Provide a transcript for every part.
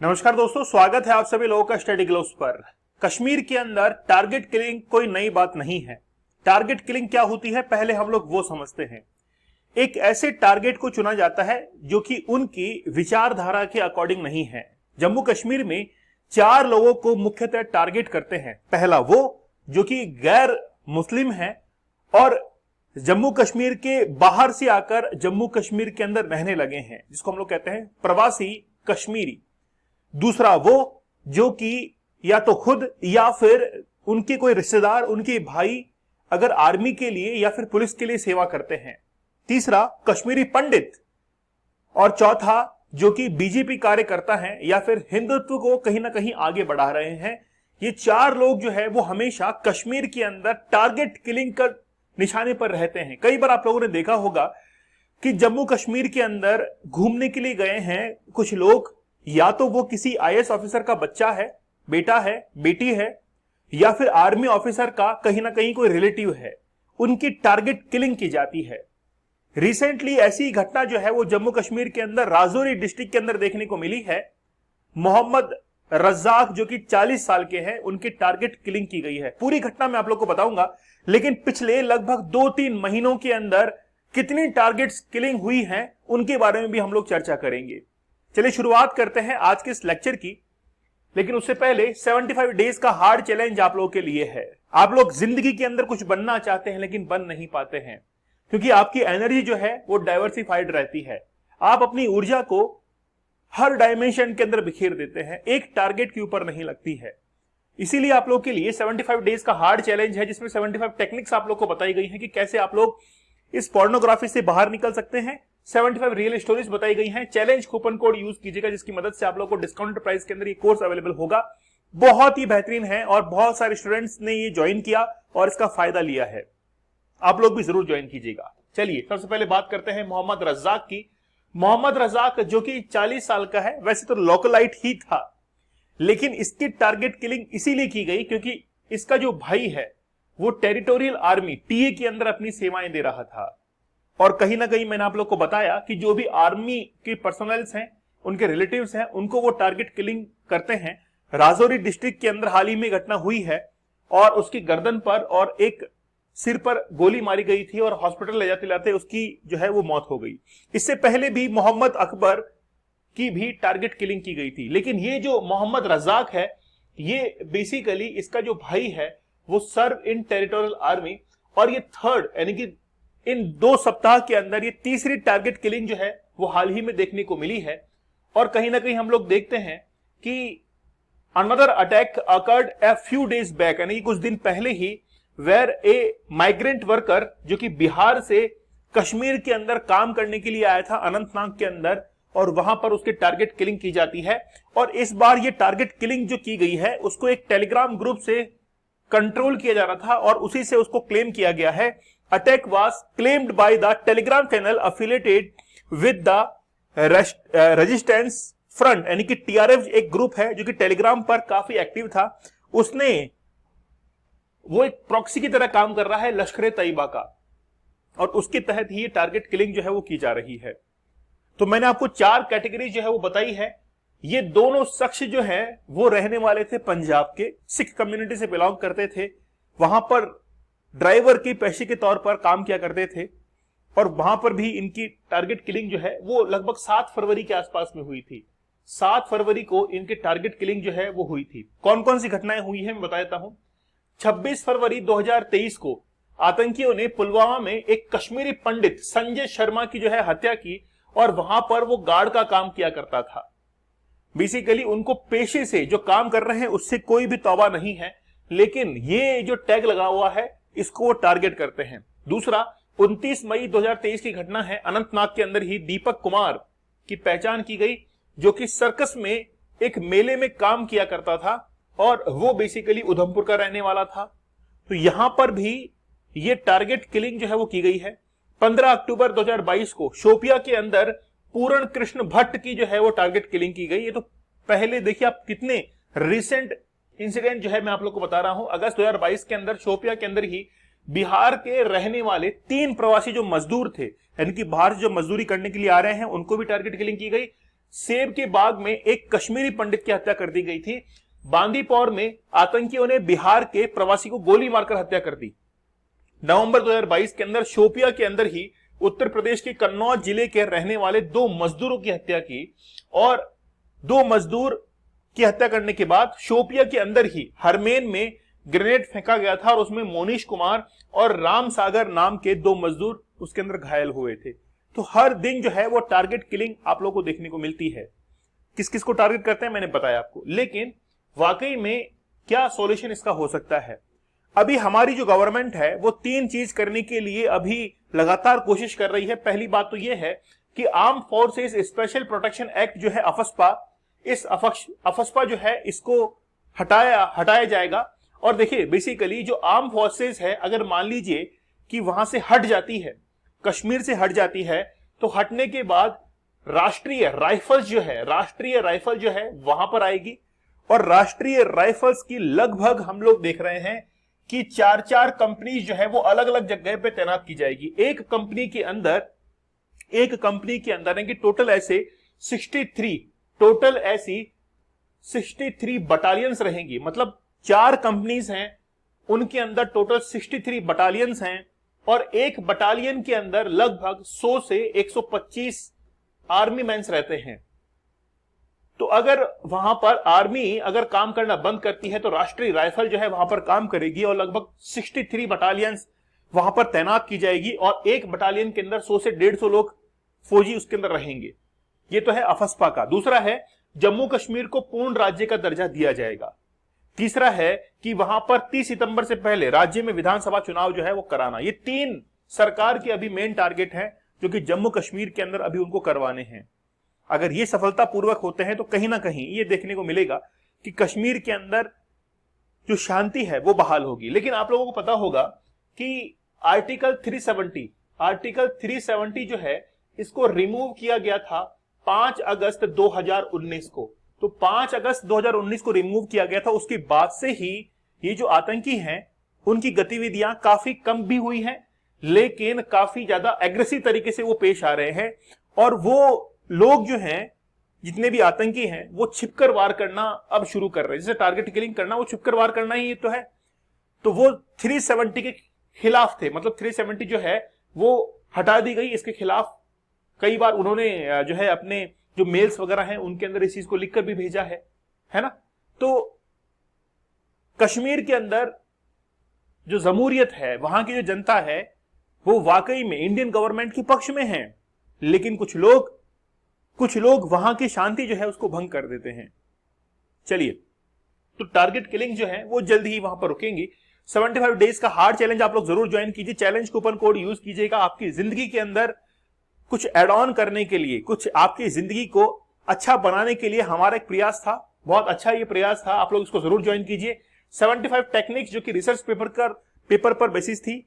नमस्कार दोस्तों, स्वागत है आप सभी लोगों का स्टडी ग्लोब्स पर। कश्मीर के अंदर टारगेट किलिंग कोई नई बात नहीं है। टारगेट किलिंग क्या होती है पहले हम लोग वो समझते हैं। एक ऐसे टारगेट को चुना जाता है जो कि उनकी विचारधारा के अकॉर्डिंग नहीं है। जम्मू कश्मीर में 4 लोगों को मुख्यतः टारगेट करते हैं। पहला वो जो कि गैर मुस्लिम है और जम्मू कश्मीर के बाहर से आकर जम्मू कश्मीर के अंदर रहने लगे हैं, जिसको हम लोग कहते हैं प्रवासी कश्मीरी। दूसरा वो जो कि या तो खुद या फिर उनके कोई रिश्तेदार, उनके भाई अगर आर्मी के लिए या फिर पुलिस के लिए सेवा करते हैं। तीसरा कश्मीरी पंडित और चौथा जो कि बीजेपी कार्यकर्ता हैं या फिर हिंदुत्व को कहीं ना कहीं आगे बढ़ा रहे हैं। ये 4 लोग जो है वो हमेशा कश्मीर के अंदर टारगेट किलिंग का निशाने पर रहते हैं। कई बार आप लोगों ने देखा होगा कि जम्मू कश्मीर के अंदर घूमने के लिए गए हैं कुछ लोग, या तो वो किसी आईएएस ऑफिसर का बच्चा है, बेटा है, बेटी है, या फिर आर्मी ऑफिसर का कहीं ना कहीं कोई रिलेटिव है, उनकी टारगेट किलिंग की जाती है। रिसेंटली ऐसी घटना जो है वो जम्मू कश्मीर के अंदर राजौरी डिस्ट्रिक्ट के अंदर देखने को मिली है। मोहम्मद रज्जाक जो कि 40 साल के हैं, उनकी टारगेट किलिंग की गई है। पूरी घटना मैं आप लोग को बताऊंगा, लेकिन पिछले लगभग 2-3 महीनों के अंदर कितनी टारगेट्स किलिंग हुई हैं उनके बारे में भी हम लोग चर्चा करेंगे। चलिए शुरुआत करते हैं आज के इस लेक्चर की। लेकिन उससे पहले 75 डेज का हार्ड चैलेंज आप लोगों के लिए है। आप लोग जिंदगी के अंदर कुछ बनना चाहते हैं लेकिन बन नहीं पाते हैं, क्योंकि आपकी एनर्जी जो है वो डाइवर्सिफाइड रहती है। आप अपनी ऊर्जा को हर डायमेंशन के अंदर बिखेर देते हैं, एक टारगेट के ऊपर नहीं लगती है। इसीलिए आप लोग के लिए 75 डेज का हार्ड चैलेंज है, जिसमें 75 टेक्निक्स आप लोग को बताई गई हैं कि कैसे आप लोग इस पोर्नोग्राफी से बाहर निकल सकते हैं। 75 रियल स्टोरीज बताई गई हैं। चैलेंज कूपन कोड यूज कीजिएगा, जिसकी मदद से आप लोगों को डिस्काउंटेड प्राइस के अंदर ये कोर्स अवेलेबल होगा। बहुत ही बेहतरीन है और बहुत सारे स्टूडेंट्स ने ये ज्वाइन किया और इसका फायदा लिया है। आप लोग भी जरूर ज्वाइन कीजिएगा। चलिए सबसे पहले बात करते हैं मोहम्मद रज्जाक की। मोहम्मद रज्जाक जो कि 40 साल का है, वैसे तो लोकलाइट ही था, लेकिन इसकी टारगेट किलिंग इसीलिए की गई क्योंकि इसका जो भाई है वो टेरिटोरियल आर्मी टीए के अंदर अपनी सेवाएं दे रहा था। और कहीं ना कहीं मैंने आप लोग को बताया कि जो भी आर्मी के पर्सनल्स हैं, उनके रिलेटिव्स हैं, उनको वो टारगेट किलिंग करते हैं। राजौरी डिस्ट्रिक्ट के अंदर हाल ही में घटना हुई है और उसकी गर्दन पर और एक सिर पर गोली मारी गई थी और हॉस्पिटल ले जाते लाते उसकी जो है वो मौत हो गई। इससे पहले भी मोहम्मद अकबर की भी टारगेट किलिंग की गई थी। लेकिन ये जो मोहम्मद रज्जाक है, ये बेसिकली इसका जो भाई है वो सर्व इन टेरिटोरियल आर्मी, और ये थर्ड यानी कि इन 2 सप्ताह के अंदर ये तीसरी टारगेट किलिंग जो है वो हाल ही में देखने को मिली है। और कहीं ना कहीं हम लोग देखते हैं कि another attack occurred a few days back, यानी कि कुछ दिन पहले ही, वेयर ए माइग्रेंट वर्कर जो कि बिहार से कश्मीर के अंदर काम करने के लिए आया था अनंतनाग के अंदर, और वहां पर उसकी टारगेट किलिंग की जाती है। और इस बार ये टारगेट किलिंग जो की गई है उसको एक टेलीग्राम ग्रुप से कंट्रोल किया जा रहा था और उसी से उसको क्लेम किया गया है। Attack was claimed by the Telegram channel affiliated with the resistance front, यानी कि टीआरएफ एक ग्रुप है जो कि टेलीग्राम पर काफी एक्टिव था। उसने वो एक प्रॉक्सी की तरह काम कर रहा है लश्कर तैयबा का, और उसके तहत ही टारगेट किलिंग जो है वो की जा रही है। तो मैंने आपको 4 कैटेगरी जो है वो बताई है। ये दोनों शख्स जो है वो रहने वाले थे पंजाब के, सिख कम्युनिटी से बिलोंग करते थे, वहां पर ड्राइवर के पेशे के तौर पर काम किया करते थे, और वहां पर भी इनकी टारगेट किलिंग जो है वो लगभग 7 फरवरी के आसपास में हुई थी। 7 फरवरी को इनकी टारगेट किलिंग जो है वो हुई थी। कौन कौन सी घटनाएं हुई है मैं बता देता हूं। 26 फरवरी 2023 को आतंकियों ने पुलवामा में एक कश्मीरी पंडित संजय शर्मा की जो है हत्या की, और वहां पर वो गार्ड का काम किया करता था। बेसिकली उनको पेशे से जो काम कर रहे हैं उससे कोई भी तौबा नहीं है, लेकिन ये जो टैग लगा हुआ है इसको वो टारगेट करते हैं। दूसरा 29 मई 2023 की घटना है, अनंतनाग के अंदर ही दीपक कुमार की पहचान की गई, जो कि सर्कस में एक मेले में काम किया करता था और वो बेसिकली उधमपुर का रहने वाला था। तो यहां पर भी ये टारगेट किलिंग जो है वो की गई है। 15 अक्टूबर 2022 को शोपिया के अंदर पूर्ण कृष्ण भट्ट की जो है वो टारगेट किलिंग की गई। ये तो पहले देखिए आप कितने रिसेंट इंसिडेंट जो है मैं आप लोग को बता रहा हूं। अगस्त 2022 के अंदर शोपिया के अंदर ही बिहार के रहने वाले 3 प्रवासी जो मजदूर थे, यानी कि बाहर जो मजदूरी करने के लिए आ रहे हैं, उनको भी टारगेट किलिंग की गई। सेब के बाग में एक कश्मीरी पंडित की हत्या कर दी गई थी। बांदीपोर में आतंकियों ने बिहार के प्रवासी को गोली मारकर हत्या कर दी। नवंबर 2022 के अंदर शोपिया के अंदर ही उत्तर प्रदेश के कन्नौज जिले के रहने वाले 2 मजदूरों की हत्या की, और 2 मजदूर की हत्या करने के बाद शोपिया के अंदर ही हरमेन में ग्रेनेड फेंका गया था और उसमें मोनीश कुमार और राम सागर नाम के 2 मजदूर उसके अंदर घायल हुए थे। तो हर दिन जो है वो टारगेट किलिंग आप लोगों को देखने को मिलती है। किस किस को टारगेट करते हैं मैंने बताया आपको, लेकिन वाकई में क्या सॉल्यूशन इसका हो सकता है? अभी हमारी जो गवर्नमेंट है वो 3 चीज करने के लिए अभी लगातार कोशिश कर रही है। पहली बात तो यह है कि arm forces special protection act जो है अफस्पा, इस अफस्पा जो है इसको हटाया जाएगा। और देखिए बेसिकली जो आर्म फोर्सेस है, अगर मान लीजिए कि वहां से हट जाती है, कश्मीर से हट जाती है, तो हटने के बाद राष्ट्रीय राइफल जो है वहां पर आएगी। और राष्ट्रीय राइफल्स की लगभग हम लोग देख रहे हैं कि 4 कंपनी जो है वो अलग अलग जगह पे तैनात की जाएगी। एक कंपनी के अंदर कि टोटल ऐसी 63 बटालियंस रहेंगी। मतलब 4 कंपनीज हैं, उनके अंदर टोटल 63 बटालियंस हैं, और एक बटालियन के अंदर लगभग 100 से 125 आर्मी मैंस रहते हैं। तो अगर वहां पर आर्मी अगर काम करना बंद करती है तो राष्ट्रीय राइफल जो है वहां पर काम करेगी, और लगभग 63 बटालियंस वहां पर तैनात की जाएगी, और एक बटालियन के अंदर 100 से 150 लोग फौजी उसके अंदर रहेंगे। ये तो है अफस्पा का। दूसरा है जम्मू कश्मीर को पूर्ण राज्य का दर्जा दिया जाएगा। तीसरा है कि वहां पर 30 सितंबर से पहले राज्य में विधानसभा चुनाव जो है वो कराना। ये 3 सरकार के अभी मेन टारगेट हैं जो कि जम्मू कश्मीर के अंदर अभी उनको करवाने हैं। अगर ये सफलतापूर्वक होते हैं तो कहीं ना कहीं ये देखने को मिलेगा कि कश्मीर के अंदर जो शांति है वो बहाल होगी। लेकिन आप लोगों को पता होगा कि आर्टिकल 370 जो है इसको रिमूव किया गया था 5 अगस्त 2019 को। तो 5 अगस्त 2019 को रिमूव किया गया था। उसके बाद से ही ये जो आतंकी हैं उनकी गतिविधियां काफी कम भी हुई हैं, लेकिन काफी ज्यादा एग्रेसिव तरीके से वो पेश आ रहे हैं। और वो लोग जो हैं, जितने भी आतंकी हैं, वो छिपकर वार करना अब शुरू कर रहे हैं। जैसे टारगेट किलिंग करना, वो छिपकर वार करना ही तो है। तो वो 370 के खिलाफ थे, मतलब 370 जो है वो हटा दी गई। इसके खिलाफ कई बार उन्होंने जो है अपने जो मेल्स वगैरह हैं उनके अंदर इस चीज को लिखकर भी भेजा है ना। तो कश्मीर के अंदर जो जमहूरियत है, वहां की जो जनता है, वो वाकई में इंडियन गवर्नमेंट के पक्ष में है, लेकिन कुछ लोग वहां की शांति जो है उसको भंग कर देते हैं। चलिए, तो टारगेट किलिंग जो है वो जल्द ही वहां पर रुकेंगी। 75 डेज का हार्ड चैलेंज आप लोग जरूर ज्वाइन कीजिए। चैलेंज कूपन कोड यूज कीजिएगा। आपकी जिंदगी के अंदर कुछ एड ऑन करने के लिए, कुछ आपकी जिंदगी को अच्छा बनाने के लिए हमारा एक प्रयास था। बहुत अच्छा ये प्रयास था, आप लोग इसको जरूर ज्वाइन कीजिए। 75 टेक्निक्स जो कि रिसर्च पेपर पर बेसिस थी,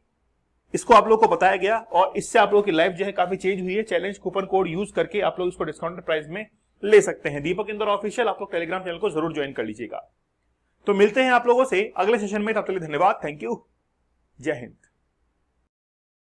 इसको आप लोग को बताया गया, और इससे आप लोगों की लाइफ जो है काफी चेंज हुई है। चैलेंज कूपन कोड यूज करके आप लोग इसको डिस्काउंटेड प्राइस में ले सकते हैं। दीपक इंदौर ऑफिशियल, आप लोग टेलीग्राम चैनल को जरूर ज्वाइन कर लीजिएगा। तो मिलते हैं आप लोगों से अगले सेशन में। तब तक के लिए धन्यवाद। Thank you. जय हिंद।